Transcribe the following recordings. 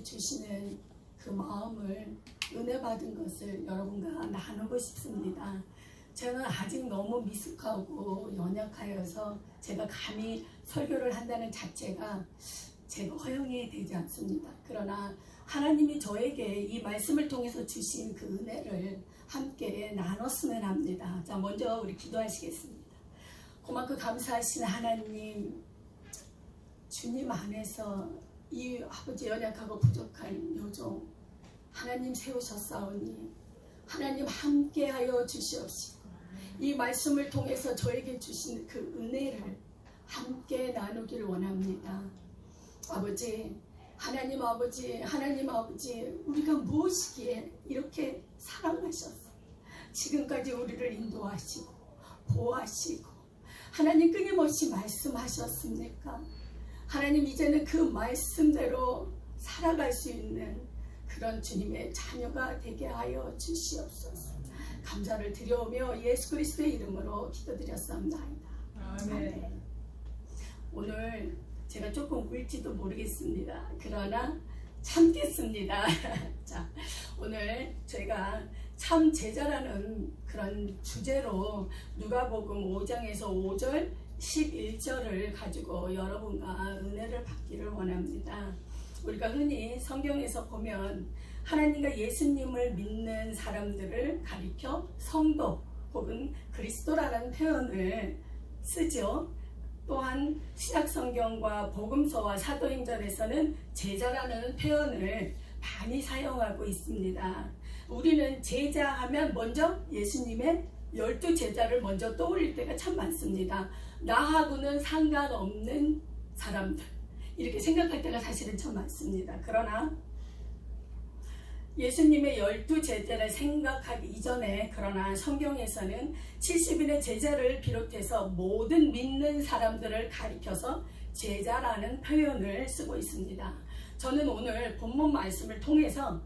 하나님이 주시는 그 마음을 은혜 받은 것을 여러분과 나누고 싶습니다. 저는 아직 너무 미숙하고 연약하여서 제가 감히 설교를 한다는 자체가 제가 허용이 되지 않습니다. 그러나 하나님이 저에게 이 말씀을 통해서 주신 그 은혜를 함께 나눴으면 합니다. 자, 먼저 우리 기도하시겠습니다. 고맙고 감사하신 하나님, 주님 안에서 이 아버지 연약하고 부족한 요종 하나님 세우셨사오니 하나님 함께하여 주시옵시고 이 말씀을 통해서 저에게 주신 그 은혜를 함께 나누길 원합니다. 아버지, 하나님 아버지, 우리가 무엇이기에 이렇게 사랑하셔서 지금까지 우리를 인도하시고 보호하시고 하나님 끊임없이 말씀하셨습니까? 하나님, 이제는 그 말씀대로 살아갈 수 있는 그런 주님의 자녀가 되게 하여 주시옵소서. 감사를 드려오며 예수 그리스도의 이름으로 기도드렸사옵나이다. 아멘. 오늘 제가 조금 울지도 모르겠습니다. 그러나 참겠습니다. 자, 오늘 저희가 참 제자라는 그런 주제로 누가복음 5장에서 5절 11절을 가지고 여러분과 은혜를 받기를 원합니다. 우리가 흔히 성경에서 보면 하나님과 예수님을 믿는 사람들을 가리켜 성도 혹은 그리스도라는 표현을 쓰죠. 또한 신약성경과 복음서와 사도행전에서는 제자라는 표현을 많이 사용하고 있습니다. 우리는 제자하면 먼저 예수님의 12제자를 먼저 떠올릴 때가 참 많습니다. 나하고는 상관없는 사람들, 이렇게 생각할 때가 사실은 참 많습니다. 그러나 예수님의 12제자를 생각하기 이전에 그러나 성경에서는 70인의 제자를 비롯해서 모든 믿는 사람들을 가리켜서 제자라는 표현을 쓰고 있습니다. 저는 오늘 본문 말씀을 통해서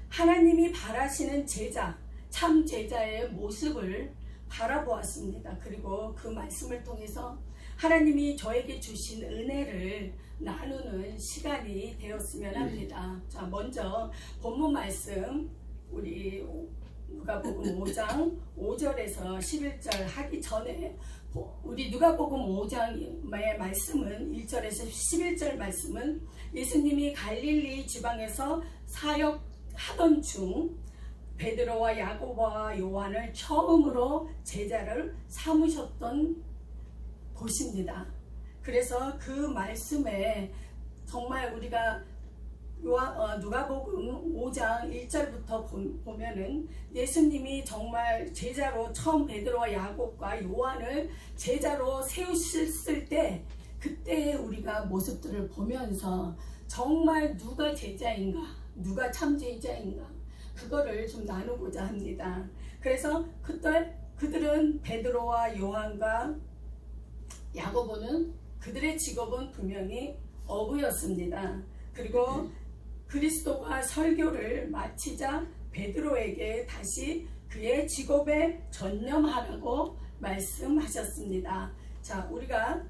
하나님이 바라시는 제자, 참 제자의 모습을 바라보았습니다. 그리고 그 말씀을 통해서 하나님이 저에게 주신 은혜를 나누는 시간이 되었으면 합니다. 자, 먼저 본문 말씀 우리 누가복음 5장 5절에서 11절 하기 전에 우리 누가복음 5장의 말씀은 1절에서 11절 말씀은 예수님이 갈릴리 지방에서 사역하던 중 베드로와 야고보와 요한을 처음으로 제자를 삼으셨던 곳입니다. 그래서 그 말씀에 정말 우리가 누가복음 5장 1절부터 보면은 예수님이 정말 제자로 처음 베드로와 야곱과 요한을 제자로 세우셨을 때 그때의 우리가 모습들을 보면서 정말 누가 제자인가, 누가 참 제자인가, 그거를 좀 나누고자 합니다. 그래서 그때 그들은 베드로와 요한과 야고보는 그들의 직업은 분명히 어부였습니다. 그리고 그리스도가 설교를 마치자 베드로에게 다시 그의 직업에 전념하라고 말씀하셨습니다. 자, 우리가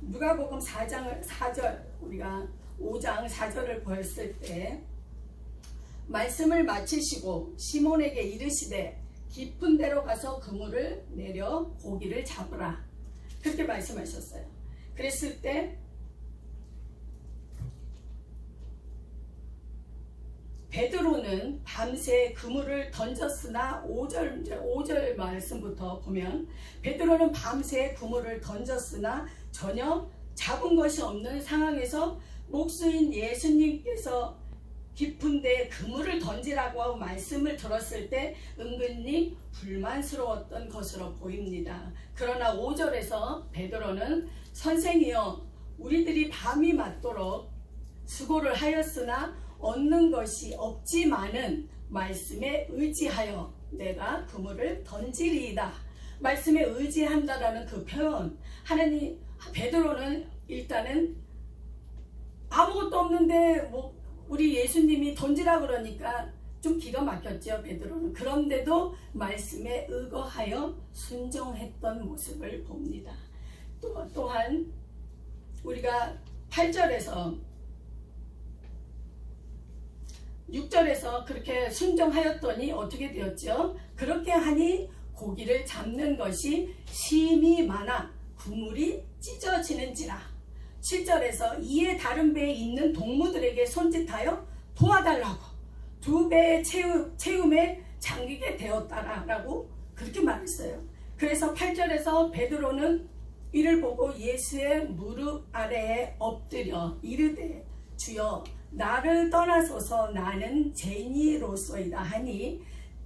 누가복음 4절 우리가 5장 4절을 보았을 때 말씀을 마치시고 시몬에게 이르시되 깊은 데로 가서 그물을 내려 고기를 잡으라, 그렇게 말씀하셨어요. 그랬을 때 베드로는 밤새 그물을 던졌으나 5절 말씀부터 보면 베드로는 밤새 그물을 던졌으나 전혀 잡은 것이 없는 상황에서 목수인 예수님께서 깊은데 그물을 던지라고 하고 말씀을 들었을 때 은근히 불만스러웠던 것으로 보입니다. 그러나 5절에서 베드로는 선생이여, 우리들이 밤이 맞도록 수고를 하였으나 얻는 것이 없지만은 말씀에 의지하여 내가 그물을 던지리이다. 말씀에 의지한다라는 그 표현, 하나님, 베드로는 일단은 아무것도 없는데 우리 예수님이 던지라 그러니까 좀 기가 막혔죠, 베드로는. 그런데도 말씀에 의거하여 순종했던 모습을 봅니다. 또한 우리가 8절에서 6절에서 그렇게 순종하였더니 어떻게 되었죠? 그렇게 하니 고기를 잡는 것이 심히 많아 그물이 찢어지는지라. 7절에서 이에 다른 배에 있는 동무들에게 손짓하여 도와달라고 2배의 채움에 잠기게 되었다라고 그렇게 말했어요. 그래서 8절에서 베드로는 이를 보고 예수의 무릎 아래에 엎드려 이르되 주여 나를 떠나소서 나는 죄인이로소이다 하니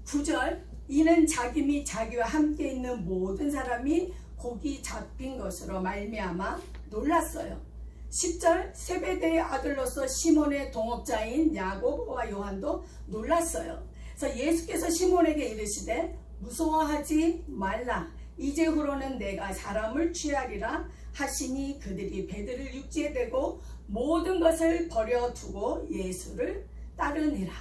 9절 이는 자기 및 자기와 함께 있는 모든 사람이 고기 잡힌 것으로 말미암아 놀랐어요. 10절 세베대의 아들로서 시몬의 동업자인 야고보와 요한도 놀랐어요. 그래서 예수께서 시몬에게 이르시되 무서워하지 말라 이제후로는 내가 사람을 취하리라 하시니 그들이 배들을 육지에 대고 모든 것을 버려두고 예수를 따르니라.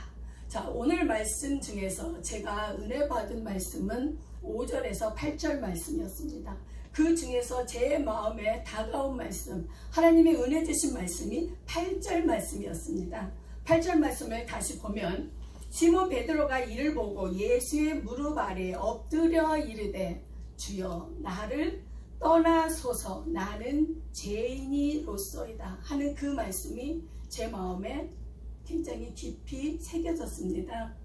자, 오늘 말씀 중에서 제가 은혜 받은 말씀은 5절에서 8절 말씀이었습니다. 그 중에서 제 마음에 다가온 말씀, 하나님의 은혜 주신 말씀이 8절 말씀이었습니다. 8절 말씀을 다시 보면 시몬 베드로가 이를 보고 예수의 무릎 아래에 엎드려 이르되 주여 나를 떠나소서 나는 죄인이로소이다 하는 그 말씀이 제 마음에 굉장히 깊이 새겨졌습니다.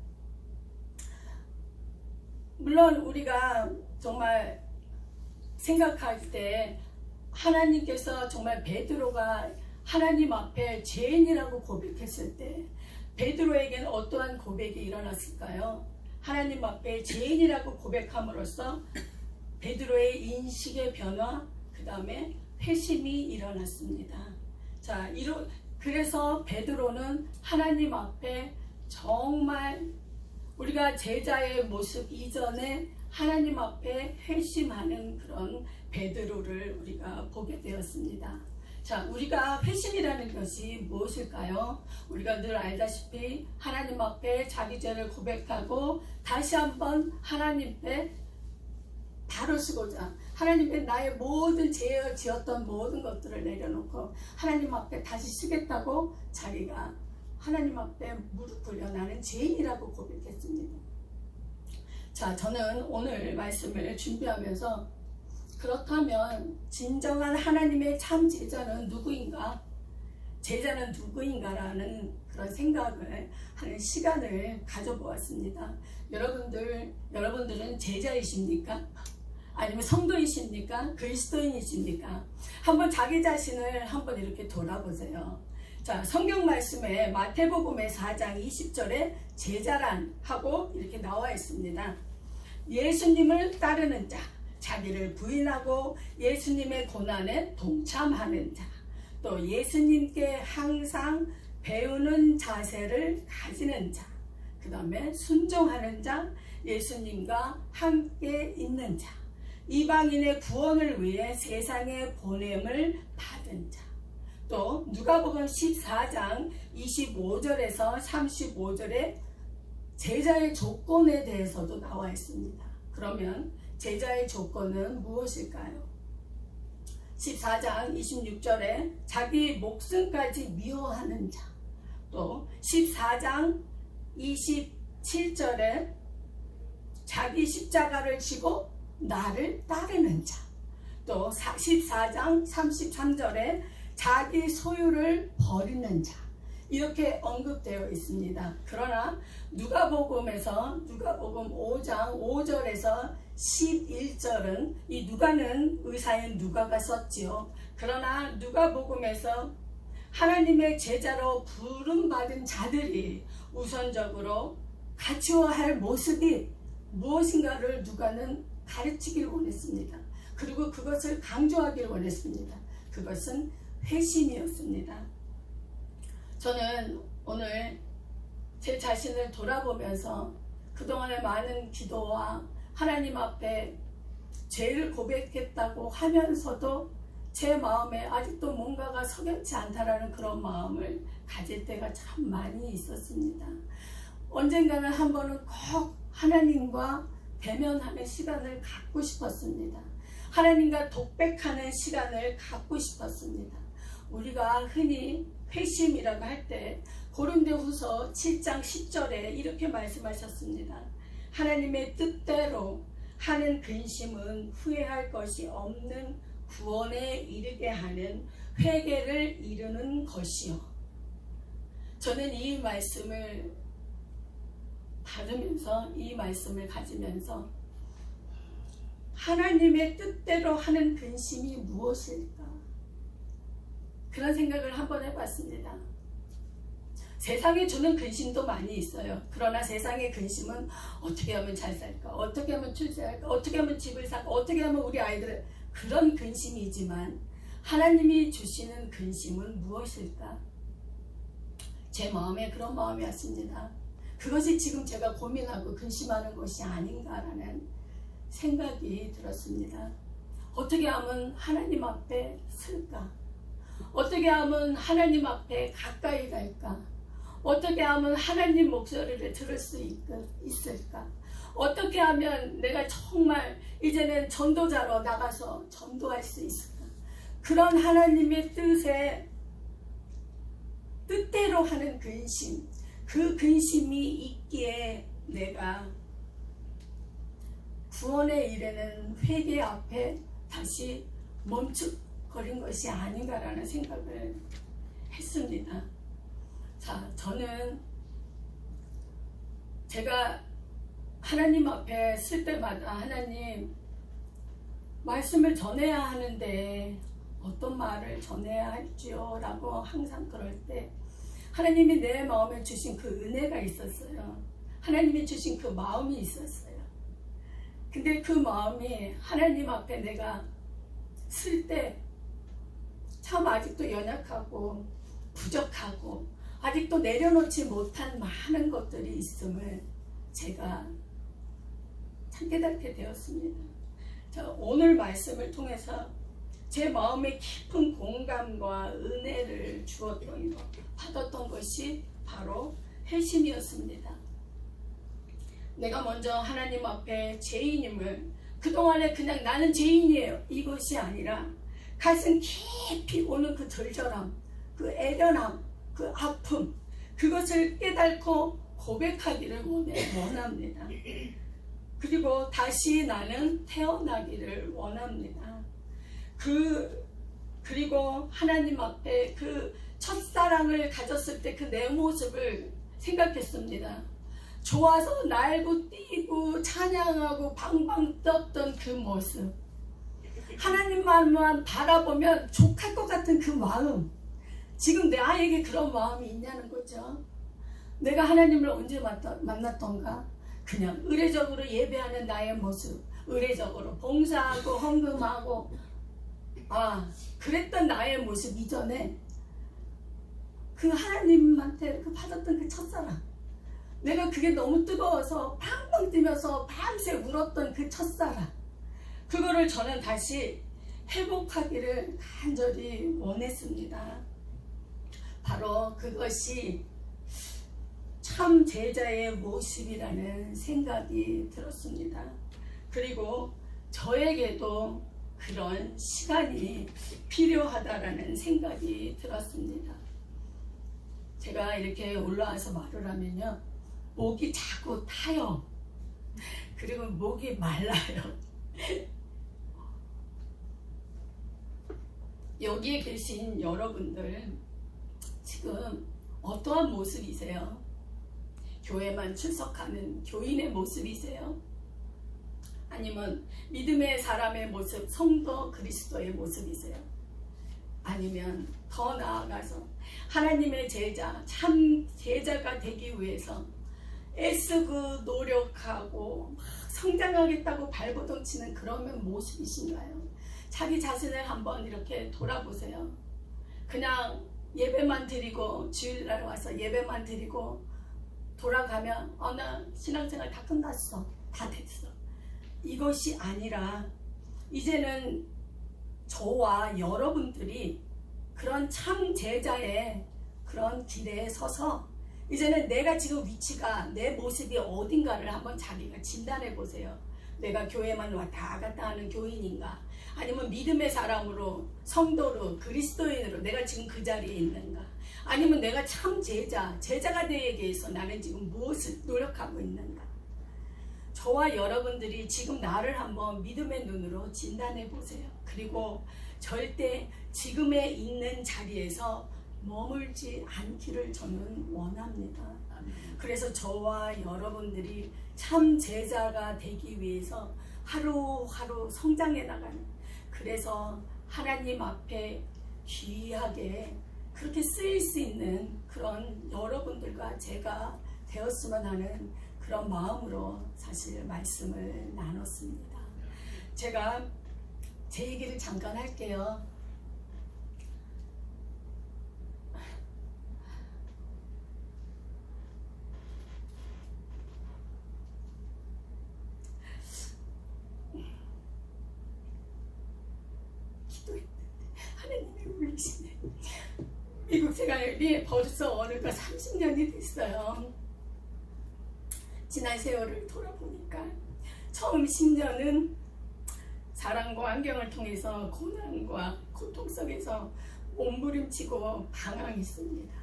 물론 우리가 정말 생각할 때 하나님께서 정말 베드로가 하나님 앞에 죄인이라고 고백했을 때 베드로에게는 어떠한 고백이 일어났을까요? 하나님 앞에 죄인이라고 고백함으로써 베드로의 인식의 변화, 그 다음에 회심이 일어났습니다. 자, 그래서 베드로는 하나님 앞에 정말 우리가 제자의 모습 이전에 하나님 앞에 회심하는 그런 베드로를 우리가 보게 되었습니다. 자, 우리가 회심이라는 것이 무엇일까요? 우리가 늘 알다시피 하나님 앞에 자기 죄를 고백하고 다시 한번 하나님께 바로 서고자 하나님께 나의 모든 죄에 지었던 모든 것들을 내려놓고 하나님 앞에 다시 쓰겠다고 자기가 하나님 앞에 무릎 꿇려 나는 죄인이라고 고백했습니다. 자, 저는 오늘 말씀을 준비하면서 그렇다면 진정한 하나님의 참 제자는 누구인가? 제자는 누구인가라는 그런 생각을 하는 시간을 가져보았습니다. 여러분들은 제자이십니까? 아니면 성도이십니까? 그리스도인이십니까? 한번 자기 자신을 한번 이렇게 돌아보세요. 자, 성경 말씀에 마태복음의 4장 20절에 제자란 하고 이렇게 나와 있습니다. 예수님을 따르는 자, 자기를 부인하고 예수님의 고난에 동참하는 자, 또 예수님께 항상 배우는 자세를 가지는 자, 그 다음에 순종하는 자, 예수님과 함께 있는 자, 이방인의 구원을 위해 세상에 보냄을 받은 자, 또 누가복음 14장 25절에서 35절에 제자의 조건에 대해서도 나와 있습니다. 그러면 제자의 조건은 무엇일까요? 14장 26절에 자기 목숨까지 미워하는 자, 또 14장 27절에 자기 십자가를 지고 나를 따르는 자, 또 14장 33절에 자기 소유를 버리는 자, 이렇게 언급되어 있습니다. 그러나 누가복음 5장 5절에서 11절은 이 누가는 의사인 누가가 썼지요. 그러나 누가복음에서 하나님의 제자로 부름받은 자들이 우선적으로 갖추어야 할 모습이 무엇인가를 누가는 가르치기를 원했습니다. 그리고 그것을 강조하기를 원했습니다. 그것은 회심이었습니다. 저는 오늘 제 자신을 돌아보면서 그동안의 많은 기도와 하나님 앞에 죄를 고백했다고 하면서도 제 마음에 아직도 뭔가가 석연치 않다라는 그런 마음을 가질 때가 참 많이 있었습니다. 언젠가는 한 번은 꼭 하나님과 대면하는 시간을 갖고 싶었습니다. 하나님과 독백하는 시간을 갖고 싶었습니다. 우리가 흔히 회심이라고 할 때 고린도후서 7장 10절에 이렇게 말씀하셨습니다. 하나님의 뜻대로 하는 근심은 후회할 것이 없는 구원에 이르게 하는 회개를 이루는 것이요. 저는 이 말씀을 받으면서, 이 말씀을 가지면서 하나님의 뜻대로 하는 근심이 무엇일까? 그런 생각을 한번 해봤습니다. 세상에 주는 근심도 많이 있어요. 그러나 세상의 근심은 어떻게 하면 잘 살까? 어떻게 하면 출세할까? 어떻게 하면 집을 살까? 어떻게 하면 우리 아이들을, 그런 근심이지만 하나님이 주시는 근심은 무엇일까? 제 마음에 그런 마음이 왔습니다. 그것이 지금 제가 고민하고 근심하는 것이 아닌가라는 생각이 들었습니다. 어떻게 하면 하나님 앞에 설까? 어떻게 하면 하나님 앞에 가까이 갈까? 어떻게 하면 하나님 목소리를 들을 수 있을까? 어떻게 하면 내가 정말 이제는 전도자로 나가서 전도할 수 있을까? 그런 하나님의 뜻대로 하는 근심, 그 근심이 있기에 내가 구원에 이르는 회개 앞에 다시 멈칫거린 것이 아닌가라는 생각을 했습니다. 자, 저는 제가 하나님 앞에 쓸 때마다 하나님, 말씀을 전해야 하는데 어떤 말을 전해야 할지요? 라고 항상 그럴 때 하나님이 내 마음에 주신 그 은혜가 있었어요. 하나님이 주신 그 마음이 있었어요. 근데 그 마음이 하나님 앞에 내가 쓸 때 참 아직도 연약하고 부족하고 아직도 내려놓지 못한 많은 것들이 있음을 제가 참 깨닫게 되었습니다. 오늘 말씀을 통해서 제 마음에 깊은 공감과 은혜를 받았던 것이 바로 회심이었습니다. 내가 먼저 하나님 앞에 죄인임을, 그동안에 그냥 나는 죄인이에요, 이것이 아니라 가슴 깊이 오는 그 절절함, 그 애련함, 그 아픔, 그것을 깨닫고 고백하기를 원합니다. 그리고 다시 나는 태어나기를 원합니다. 그리고 하나님 앞에 그 첫사랑을 가졌을 때 그 내 모습을 생각했습니다. 좋아서 날고 뛰고 찬양하고 방방 떴던 그 모습, 하나님만 바라보면 족할 것 같은 그 마음, 지금 나에게 그런 마음이 있냐는 거죠. 내가 하나님을 언제 만났던가? 그냥 의례적으로 예배하는 나의 모습, 의례적으로 봉사하고 헌금하고 그랬던 나의 모습 이전에 그 하나님한테 받았던 그 첫사랑, 내가 그게 너무 뜨거워서 팡팡 뛰면서 밤새 울었던 그 첫사랑, 그거를 저는 다시 회복하기를 간절히 원했습니다. 바로 그것이 참 제자의 모습이라는 생각이 들었습니다. 그리고 저에게도 그런 시간이 필요하다라는 생각이 들었습니다. 제가 이렇게 올라와서 말을 하면요, 목이 자꾸 타요. 그리고 목이 말라요. 여기에 계신 여러분들 지금 어떠한 모습이세요? 교회만 출석하는 교인의 모습이세요? 아니면 믿음의 사람의 모습, 성도 그리스도의 모습이세요? 아니면 더 나아가서 하나님의 제자, 참 제자가 되기 위해서 애쓰고 노력하고 막 성장하겠다고 발버둥 치는 그런 모습이신가요? 자기 자신을 한번 이렇게 돌아보세요. 그냥 예배만 드리고, 주일날 와서 예배만 드리고 돌아가면 나 신앙생활 다 끝났어, 다 됐어, 이것이 아니라 이제는 저와 여러분들이 그런 참 제자의 그런 길에 서서 이제는 내가 지금 위치가, 내 모습이 어딘가를 한번 자기가 진단해 보세요. 내가 교회만 왔다 갔다 하는 교인인가? 아니면 믿음의 사람으로, 성도로, 그리스도인으로 내가 지금 그 자리에 있는가? 아니면 내가 참 제자가 되기 위해서 나는 지금 무엇을 노력하고 있는가? 저와 여러분들이 지금 나를 한번 믿음의 눈으로 진단해 보세요. 그리고 절대 지금에 있는 자리에서 머물지 않기를 저는 원합니다. 그래서 저와 여러분들이 참 제자가 되기 위해서 하루하루 성장해 나가는, 그래서 하나님 앞에 귀하게 그렇게 쓰일 수 있는 그런 여러분들과 제가 되었으면 하는 그런 마음으로 사실 말씀을 나눴습니다. 제가 제 얘기를 잠깐 할게요. 기도했는데 하나님이 울리시네. 미국 생활이 벌써 어느덧 30년이 됐어요. 지난 세월을 돌아보니까 처음 10년은 사랑과 환경을 통해서 고난과 고통 속에서 몸부림치고 방황했습니다.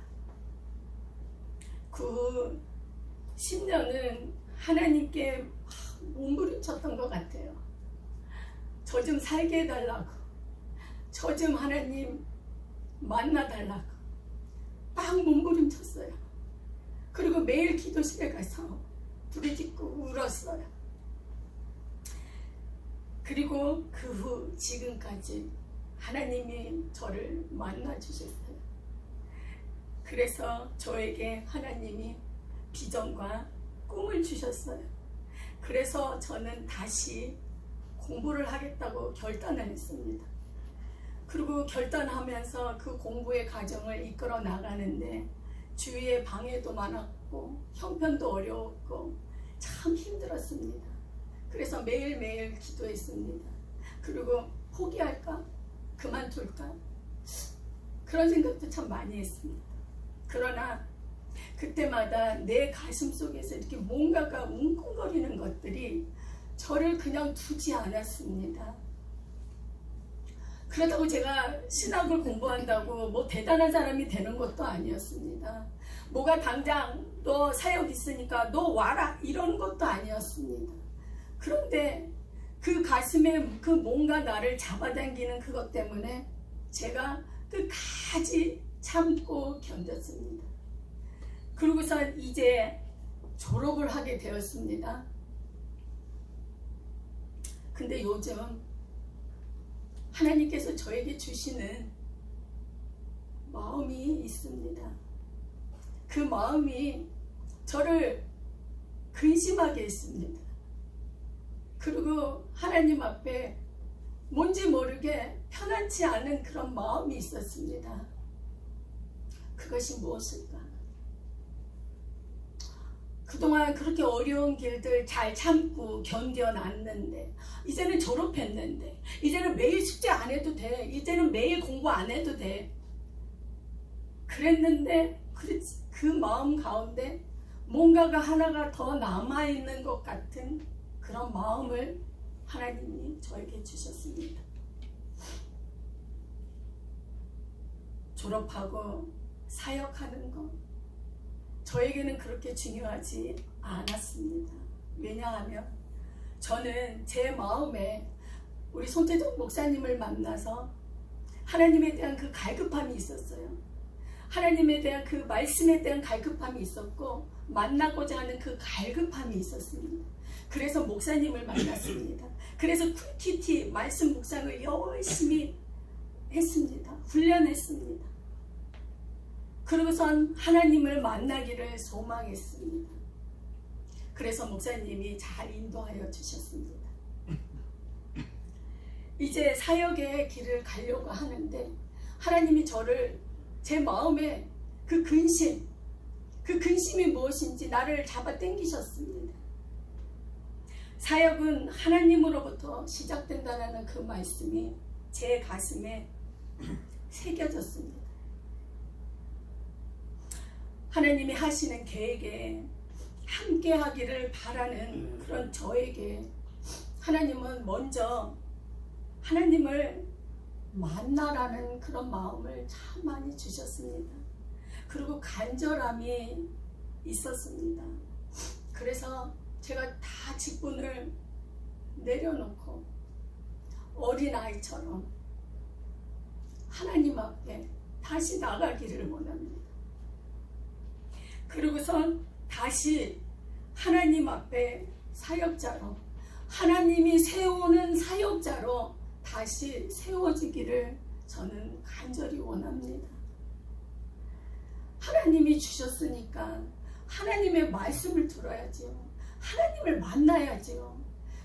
그 10년은 하나님께 몸부림쳤던 것 같아요. 저 좀 살게 해달라고, 저 좀 하나님 만나달라고 막 몸부림쳤어요. 그리고 매일 기도실에 가서 부르짖고 울었어요. 그리고 그 후 지금까지 하나님이 저를 만나주셨어요. 그래서 저에게 하나님이 비전과 꿈을 주셨어요. 그래서 저는 다시 공부를 하겠다고 결단을 했습니다. 그리고 결단하면서 그 공부의 과정을 이끌어 나가는데 주위에 방해도 많았고 형편도 어려웠고 참 힘들었습니다. 그래서 매일매일 기도했습니다. 그리고 포기할까? 그만둘까? 그런 생각도 참 많이 했습니다. 그러나 그때마다 내 가슴 속에서 이렇게 뭔가가 웅쿵거리는 것들이 저를 그냥 두지 않았습니다. 그렇다고 제가 신학을 공부한다고 뭐 대단한 사람이 되는 것도 아니었습니다. 뭐가 당장 너 사역 있으니까 너 와라 이런 것도 아니었습니다. 그런데 그 가슴에 그 뭔가 나를 잡아당기는 그것 때문에 제가 끝까지 참고 견뎠습니다. 그러고서 이제 졸업을 하게 되었습니다. 근데 요즘 하나님께서 저에게 주시는 마음이 있습니다. 그 마음이 저를 근심하게 했습니다. 그리고 하나님 앞에 뭔지 모르게 편안치 않은 그런 마음이 있었습니다. 그것이 무엇일까? 그동안 그렇게 어려운 길들 잘 참고 견뎌놨는데, 이제는 졸업했는데, 이제는 매일 숙제 안 해도 돼, 이제는 매일 공부 안 해도 돼, 그랬는데 그 마음 가운데 뭔가가 하나가 더 남아있는 것 같은 그런 마음을 하나님이 저에게 주셨습니다. 졸업하고 사역하는 것, 저에게는 그렇게 중요하지 않았습니다. 왜냐하면 저는 제 마음에 우리 손태종 목사님을 만나서 하나님에 대한 그 갈급함이 있었어요. 하나님에 대한 그 말씀에 대한 갈급함이 있었고, 만나고자 하는 그 갈급함이 있었습니다. 그래서 목사님을 만났습니다. 그래서 쿨티티 말씀 묵상을 열심히 했습니다. 훈련했습니다. 그러고선 하나님을 만나기를 소망했습니다. 그래서 목사님이 잘 인도하여 주셨습니다. 이제 사역의 길을 가려고 하는데 하나님이 저를 제 마음에 그 근심이 무엇인지 나를 잡아 당기셨습니다. 사역은 하나님으로부터 시작된다는 그 말씀이 제 가슴에 새겨졌습니다. 하나님이 하시는 계획에 함께 하기를 바라는 그런 저에게 하나님은 먼저 하나님을 만나라는 그런 마음을 참 많이 주셨습니다. 그리고 간절함이 있었습니다. 그래서 제가 다 직분을 내려놓고 어린아이처럼 하나님 앞에 다시 나가기를 원합니다. 그리고선 다시 하나님 앞에 사역자로, 하나님이 세우는 사역자로 다시 세워지기를 저는 간절히 원합니다. 하나님이 주셨으니까 하나님의 말씀을 들어야지요. 하나님을 만나야지요.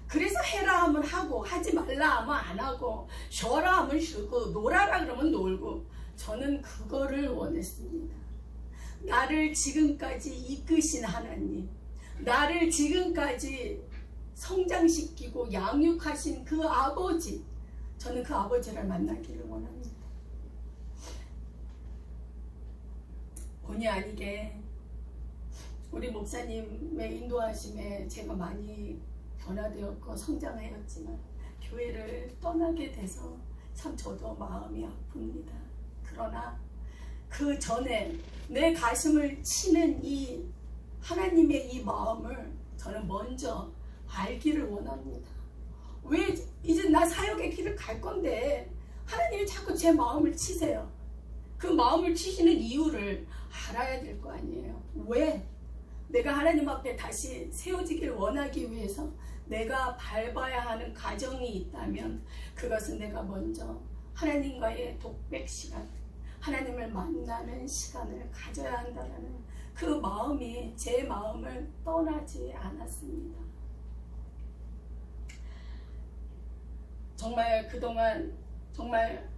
그래서 해라 하면 하고, 하지 말라 하면 안 하고, 쉬어라 하면 쉬고, 놀아라 그러면 놀고, 저는 그거를 원했습니다. 나를 지금까지 이끄신 하나님, 나를 지금까지 성장시키고 양육하신 그 아버지, 저는 그 아버지를 만나기를 원합니다. 본의 아니게 우리 목사님의 인도하심에 제가 많이 변화되었고 성장하였지만 교회를 떠나게 돼서 참 저도 마음이 아픕니다. 그러나 그 전에 내 가슴을 치는 이 하나님의 이 마음을 저는 먼저 알기를 원합니다. 왜 이제 나 사역의 길을 갈 건데 하나님이 자꾸 제 마음을 치세요. 그 마음을 치시는 이유를 알아야 될 거 아니에요. 왜? 내가 하나님 앞에 다시 세워지길 원하기 위해서 내가 밟아야 하는 과정이 있다면 그것은 내가 먼저 하나님과의 독백 시간, 하나님을 만나는 시간을 가져야 한다는 그 마음이 제 마음을 떠나지 않았습니다. 정말 그동안 정말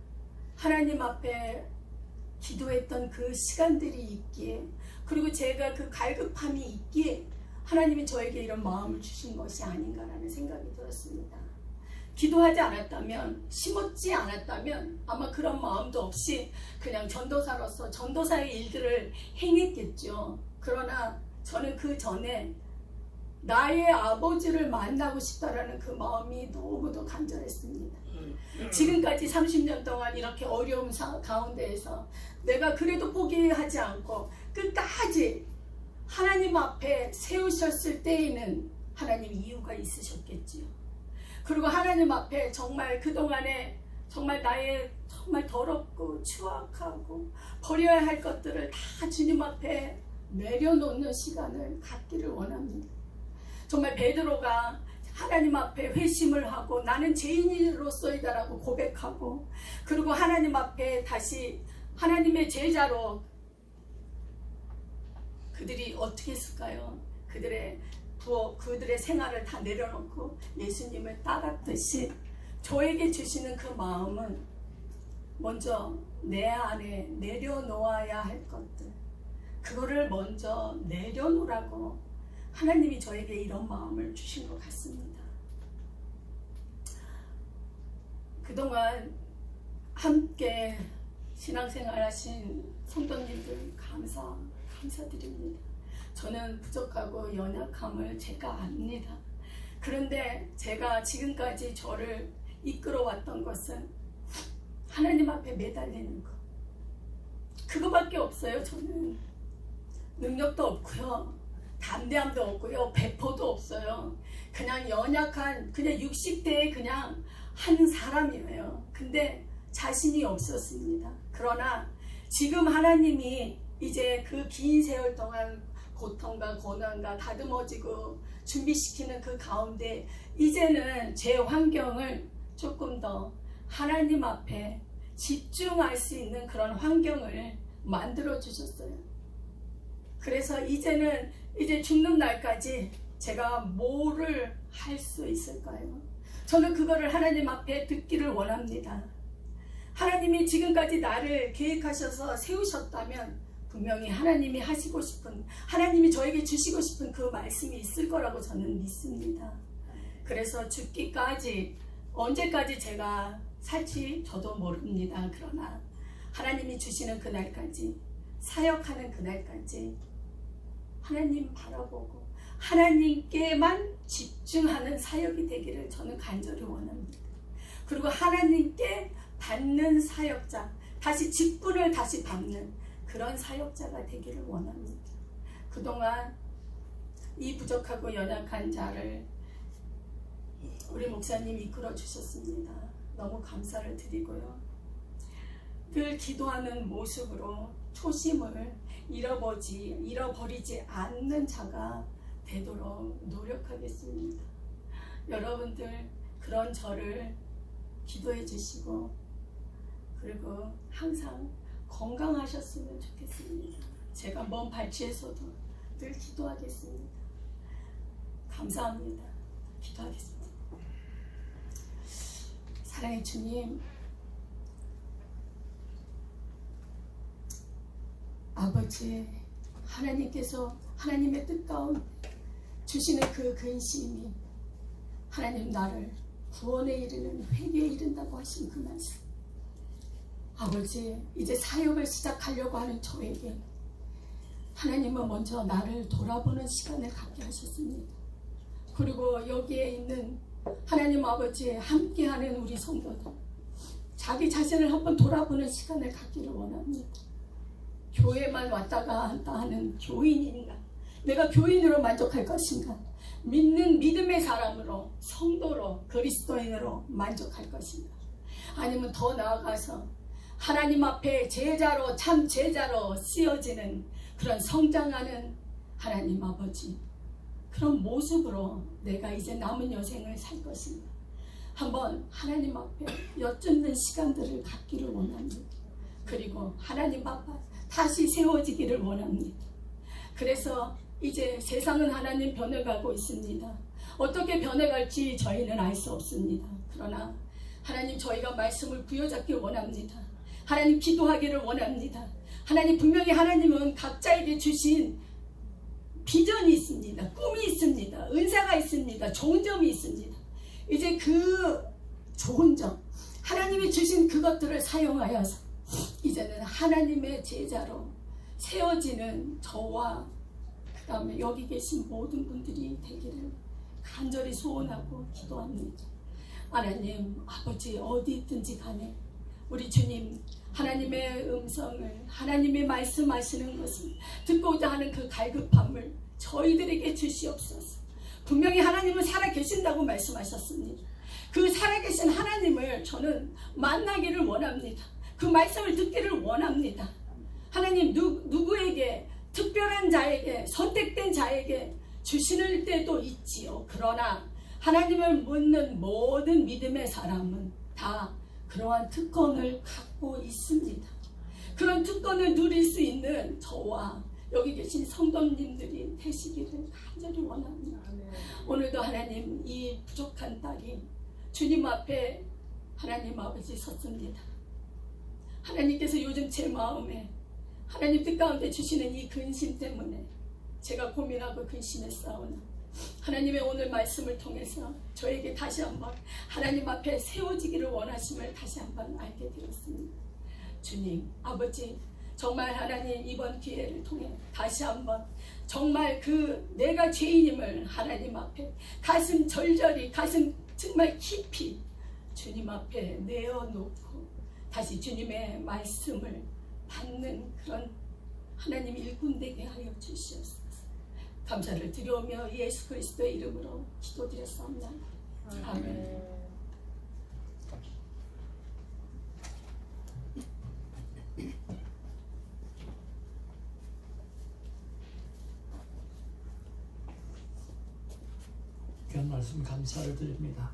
하나님 앞에 기도했던 그 시간들이 있기에, 그리고 제가 그 갈급함이 있기에 하나님이 저에게 이런 마음을 주신 것이 아닌가라는 생각이 들었습니다. 기도하지 않았다면, 심었지 않았다면 아마 그런 마음도 없이 그냥 전도사로서 전도사의 일들을 행했겠죠. 그러나 저는 그 전에 나의 아버지를 만나고 싶다라는 그 마음이 너무도 간절했습니다. 지금까지 30년 동안 이렇게 어려움 가운데에서 내가 그래도 포기하지 않고 끝까지 하나님 앞에 세우셨을 때에는 하나님 이유가 있으셨겠지요. 그리고 하나님 앞에 정말 그동안에 정말 나의 정말 더럽고 추악하고 버려야 할 것들을 다 주님 앞에 내려놓는 시간을 갖기를 원합니다. 정말 베드로가 하나님 앞에 회심을 하고 나는 죄인으로서이다라고 고백하고, 그리고 하나님 앞에 다시 하나님의 제자로 그들이 어떻게 했을까요? 그들의 생활을 다 내려놓고 예수님을 따랐듯이 저에게 주시는 그 마음은 먼저 내 안에 내려놓아야 할 것들, 그거를 먼저 내려놓으라고 하나님이 저에게 이런 마음을 주신 것 같습니다. 그동안 함께 신앙생활 하신 성도님들 감사드립니다. 저는 부족하고 연약함을 제가 압니다. 그런데 제가 지금까지 저를 이끌어왔던 것은 하나님 앞에 매달리는 것, 그거밖에 없어요. 저는 능력도 없고요, 담대함도 없고요, 배포도 없어요. 그냥 연약한, 그냥 60대의 그냥 한 사람이에요. 근데 자신이 없었습니다. 그러나 지금 하나님이 이제 그 긴 세월 동안 고통과 고난과 다듬어지고 준비시키는 그 가운데 이제는 제 환경을 조금 더 하나님 앞에 집중할 수 있는 그런 환경을 만들어 주셨어요. 그래서 이제는 이제 죽는 날까지 제가 뭐를 할 수 있을까요? 저는 그거를 하나님 앞에 듣기를 원합니다. 하나님이 지금까지 나를 계획하셔서 세우셨다면 분명히 하나님이 하시고 싶은, 하나님이 저에게 주시고 싶은 그 말씀이 있을 거라고 저는 믿습니다. 그래서 죽기까지, 언제까지 제가 살지 저도 모릅니다. 그러나 하나님이 주시는 그날까지, 사역하는 그날까지 하나님 바라보고 하나님께만 집중하는 사역이 되기를 저는 간절히 원합니다. 그리고 하나님께 받는 사역자, 다시 직분을 다시 받는 그런 사역자가 되기를 원합니다. 그동안 이 부족하고 연약한 자를 우리 목사님이 이끌어 주셨습니다. 너무 감사를 드리고요. 늘 기도하는 모습으로 초심을 잃어버리지 않는 자가 되도록 노력하겠습니다. 여러분들 그런 저를 기도해 주시고 그리고 항상 건강하셨으면 좋겠습니다. 제가 먼 발치에서도 늘 기도하겠습니다. 감사합니다. 기도하겠습니다. 사랑의 주님, 아버지 하나님께서 하나님의 뜻 가운데 주시는 그 근심이 하나님 나를 구원에 이르는 회개에 이른다고 하신 그 말씀, 아버지 이제 사역을 시작하려고 하는 저에게 하나님은 먼저 나를 돌아보는 시간을 갖게 하셨습니다. 그리고 여기에 있는 하나님 아버지 함께하는 우리 성도들 자기 자신을 한번 돌아보는 시간을 갖기를 원합니다. 교회만 왔다 갔다 하는 교인인가? 내가 교인으로 만족할 것인가? 믿는 믿음의 사람으로, 성도로, 그리스도인으로 만족할 것인가? 아니면 더 나아가서 하나님 앞에 제자로, 참 제자로 쓰여지는 그런 성장하는 하나님 아버지, 그런 모습으로 내가 이제 남은 여생을 살 것인가? 한번 하나님 앞에 여쭙는 시간들을 갖기를 원합니다. 그리고 하나님 앞에 다시 세워지기를 원합니다. 그래서 이제 세상은 하나님 변해가고 있습니다. 어떻게 변해갈지 저희는 알 수 없습니다. 그러나 하나님 저희가 말씀을 부여잡기 원합니다. 하나님 기도하기를 원합니다. 하나님 분명히 하나님은 각자에게 주신 비전이 있습니다. 꿈이 있습니다. 은사가 있습니다. 좋은 점이 있습니다. 이제 그 좋은 점, 하나님이 주신 그것들을 사용하여서 이제는 하나님의 제자로 세워지는 저와 그 다음에 여기 계신 모든 분들이 되기를 간절히 소원하고 기도합니다. 하나님 아버지 어디 있든지 간에 우리 주님 하나님의 음성을, 하나님의 말씀하시는 것을 듣고자 하는 그 갈급함을 저희들에게 주시옵소서. 분명히 하나님은 살아계신다고 말씀하셨습니다. 그 살아계신 하나님을 저는 만나기를 원합니다. 그 말씀을 듣기를 원합니다. 하나님 누구에게, 특별한 자에게, 선택된 자에게 주시는 때도 있지요. 그러나 하나님을 묻는 모든 믿음의 사람은 다 그러한 특권을 갖고 있습니다. 그런 특권을 누릴 수 있는 저와 여기 계신 성도님들이 되시기를 간절히 원합니다. 오늘도 하나님 이 부족한 딸이 주님 앞에 하나님 아버지 섰습니다. 하나님께서 요즘 제 마음에 하나님 뜻 가운데 주시는 이 근심 때문에 제가 고민하고 근심했사오나 하나님의 오늘 말씀을 통해서 저에게 다시 한번 하나님 앞에 세워지기를 원하심을 다시 한번 알게 되었습니다. 주님 아버지 정말 하나님 이번 기회를 통해 다시 한번 정말 그 내가 죄인임을 하나님 앞에 가슴 절절히, 가슴 정말 깊이 주님 앞에 내어놓고 다시 주님의 말씀을 받는 그런 하나님 일꾼 되게 하여 주시옵소서. 감사를 드려오며 예수 그리스도의 이름으로 기도드렸사옵나이다. 아멘. 귀한 말씀 감사를 드립니다.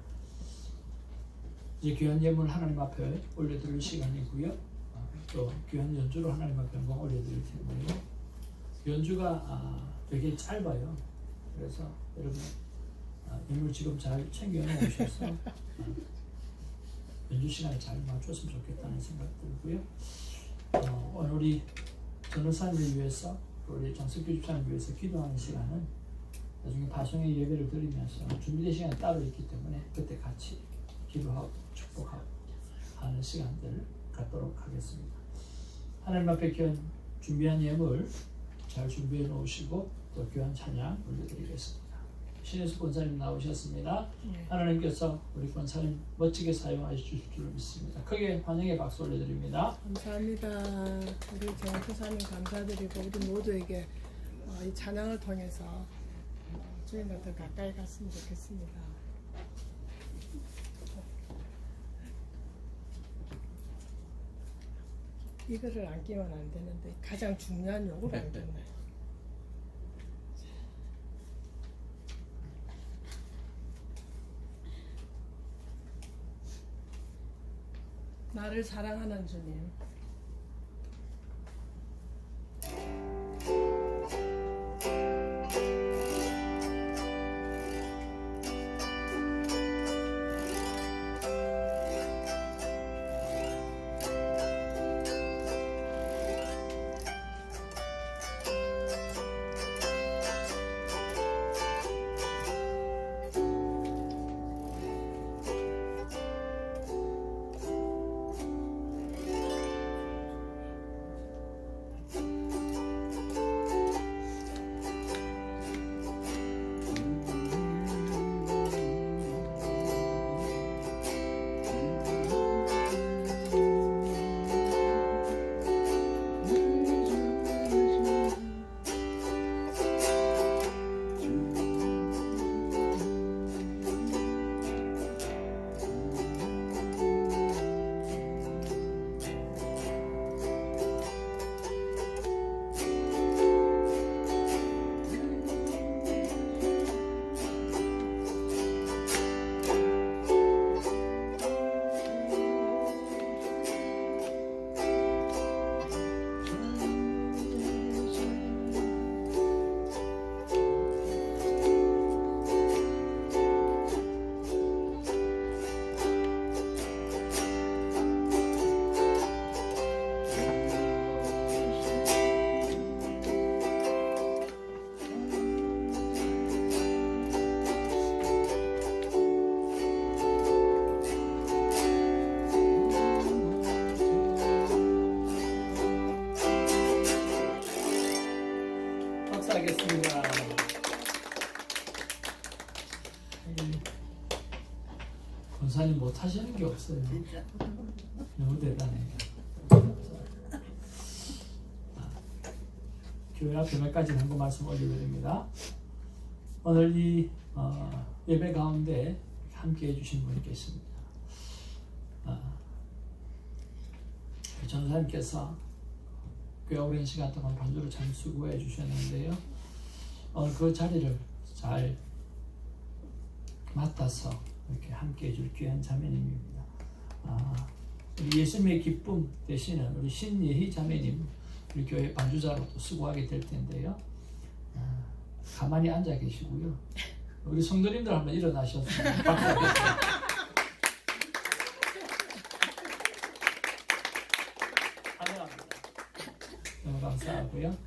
이제 귀한 예물 하나님 앞에 올려드릴 시간이고요. 또 귀한 연주로 하나님 앞에 한번 올려드릴 텐데요. 연주가 되게 짧아요. 그래서 여러분 예물 지금 잘 챙겨 놓으셔서 연주 시간에 잘 맞췄으면 좋겠다는 생각 들고요. 오늘 우리 전도사님을 위해서, 우리 정석규 집사님을 위해서 기도하는 시간은 나중에 파송의 예배를 드리면서 준비된 시간이 따로 있기 때문에 그때 같이 기도하고 축복하고 하는 시간들을 갖도록 하겠습니다. 하나님 앞에 귀한 준비한 예물 잘 준비해 놓으시고 또 귀한 찬양 올려드리겠습니다. 신혜수 권사님 나오셨습니다. 네. 하나님께서 우리 권사님 멋지게 사용하실 줄 믿습니다. 크게 환영의 박수 올려드립니다. 감사합니다. 우리 정교사님 감사드리고 우리 모두에게 이 찬양을 통해서 주님과 더 가까이 갔으면 좋겠습니다. 이거를 안 끼면 안 되는데 가장 중요한 요구를 안 꼈네. 나를 사랑하는 주님. 박수하겠습니다. 권사님 못하시는 게 없어요. 너무 대단해요. 교회 앞 교회까지 한번 말씀 올려드립니다. 오늘 이 예배 가운데 함께 해주신 분이 계십니다. 전사님께서 꽤 오랜 시간 동안 반주로 참 수고해 주셨는데요. 오늘 그 자리를 잘 맡아서 이렇게 함께 해줄 귀한 자매님입니다. 우리 예수님의 기쁨 되시는 우리 신예희 자매님, 우리 교회 반주자로 또 수고하게 될 텐데요. 가만히 앉아 계시고요. 우리 성도님들 한번 일어나셔서 박수하겠습니다. 환영합니다. 너무 감사하고요.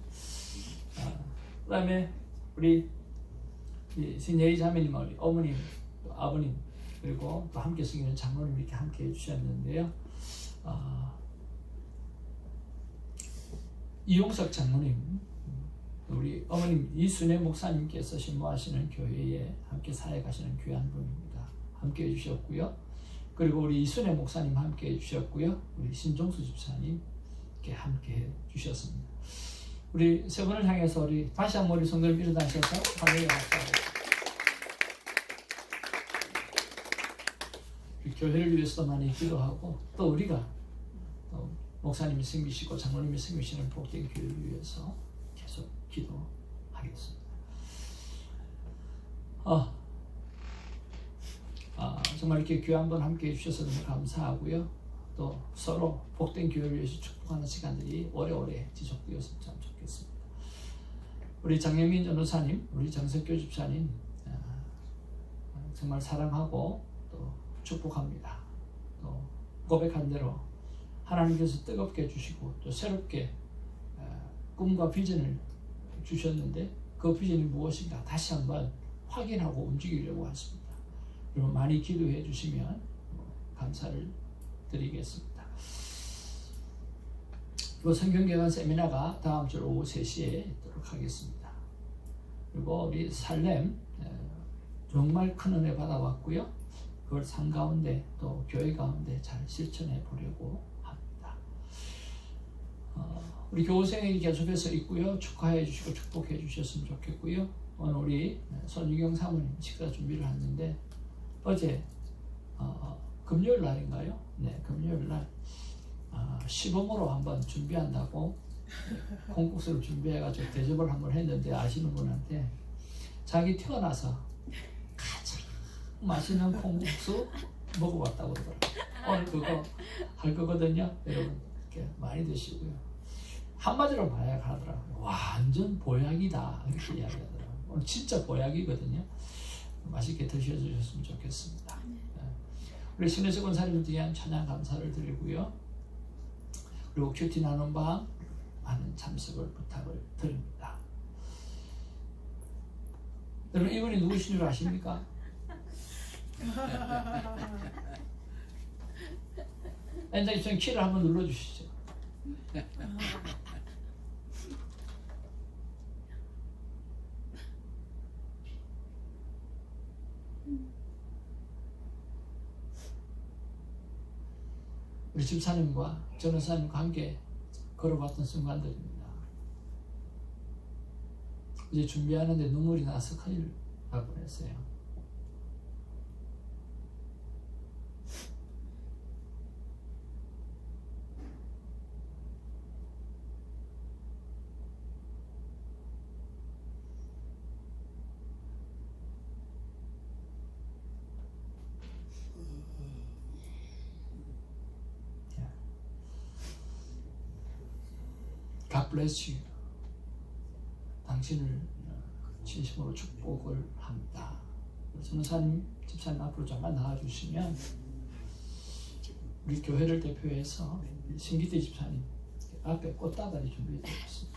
그 다음에 우리 신예희 자매님, 어머님, 또 아버님, 그리고 또 함께 섬기는 장로님 이렇게 함께 해주셨는데요. 이용석 장로님, 우리 어머님 이순애 목사님께서 신모하시는 교회에 함께 사역하시는 귀한 분입니다. 함께 해주셨고요. 그리고 우리 이순애 목사님 함께 해주셨고요. 우리 신종수 집사님 이렇게 함께 해주셨습니다. 우리 세 분을 향해서 우리 다시 한번 우리 성도님 일어나셔서 환영의 박수하겠습니다. 교회를 위해서도 많이 기도하고 또 우리가 또 목사님이 섬기시고 장로님이 섬기시는 복된 교회를 위해서 계속 기도하겠습니다. 정말 이렇게 교회 한번 함께 해주셔서 너무 감사하고요. 또 서로 복된 교회를 위해서 축복하는 시간들이 오래오래 지속되었으면 참 좋겠습니다. 우리 장영민 전도사님, 우리 장석교 집사님 정말 사랑하고 또 축복합니다. 또 고백한 대로 하나님께서 뜨겁게 해주시고 또 새롭게 꿈과 비전을 주셨는데 그 비전이 무엇인가 다시 한번 확인하고 움직이려고 하십니다. 여러분 많이 기도해 주시면 감사를 드리겠습니다. 그리고 성경개관 세미나가 다음 주 오후 3시에 있도록 하겠습니다. 그리고 우리 살렘 정말 큰 은혜 받아왔고요. 그걸 삶 가운데 또 교회 가운데 잘 실천해 보려고 합니다. 우리 교우생이 계속해서 있고요. 축하해 주시고 축복해 주셨으면 좋겠고요. 오늘 우리 손유경 사모님 식사 준비를 했는데 어제 금요일 날인가요? 네, 금요일 날 시범으로 한번 준비한다고 콩국수를 준비해가지고 대접을 한번 했는데 아시는 분한테 자기 태어나서 가장 맛있는 콩국수 먹어봤다고 그러더라고요. 오늘 그거 할 거거든요. 여러분 이렇게 많이 드시고요. 한마디로 봐야 하더라고요. 완전 보약이다 이렇게 이야기하더라고요. 오늘 진짜 보약이거든요. 맛있게 드셔주셨으면 좋겠습니다. 우리 신혜석 권사님을 위한 찬양 감사를 드리고요. 그리고 큐티 나눔 방 많은 참석을 부탁을 드립니다. 여러분 이분이 누구신 줄 아십니까? 엔장님 키를 한번 눌러주시죠. 우리 집사님과 전원사님과 함께 걸어봤던 순간들입니다. 이제 준비하는데 눈물이 나서 큰일 날 뻔했어요. God bless you. 당신을 진심으로 축복을 합니다. 전사님, 집사님 앞으로 잠깐 나와주시면 우리 교회를 대표해서 신기태 집사님 앞에 꽃다발이 준비되어 있습니다.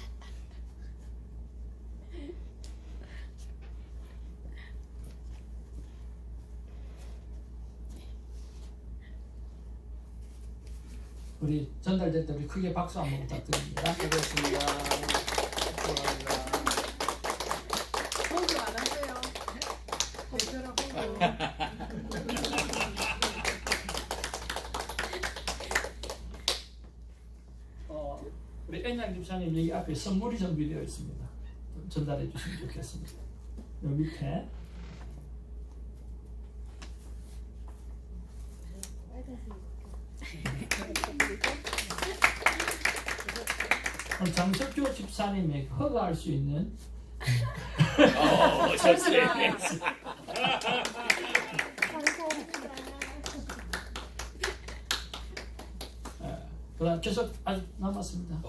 우리 전달될 때 우리 크게 박수 한번 부탁드립니다. 고맙습니다. 감사합니다. 홍보 안 하세요? 대표라 홍보. 우리 엔양 집사님 여기 앞에 선물이 준비되어 있습니다. 좀 전달해 주시면 좋겠습니다. 여기 밑에 오늘 장석교 집사님에게 허가할 수 있는 좋지. 그다음 계속 아직 남았습니다.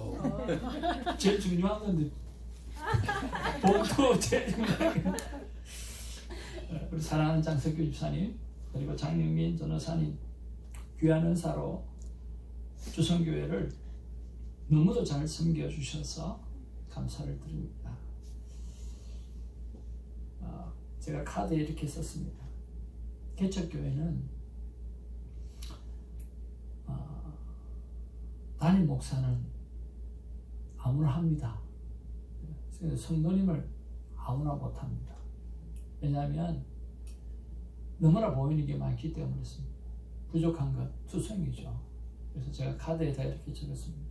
제일 중요한 건데 보도 제일 중요한 건데 우리 사랑하는 장석교 집사님 그리고 장영민 전도사님 귀한 은사로 주성교회를 너무도 잘 섬겨주셔서 감사를 드립니다. 제가 카드에 이렇게 썼습니다. 개척교회는 담임 목사는 아무나 합니다. 성도님을 아무나 못합니다. 왜냐하면 너무나 보이는 게 많기 때문이었습니다. 부족한 것 투성이죠. 그래서 제가 카드에다 이렇게 적었습니다.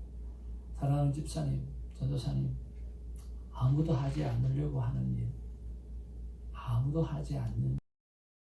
사랑하는 집사님, 전도사님, 아무도 하지 않으려고 하는 일, 아무도 하지 않는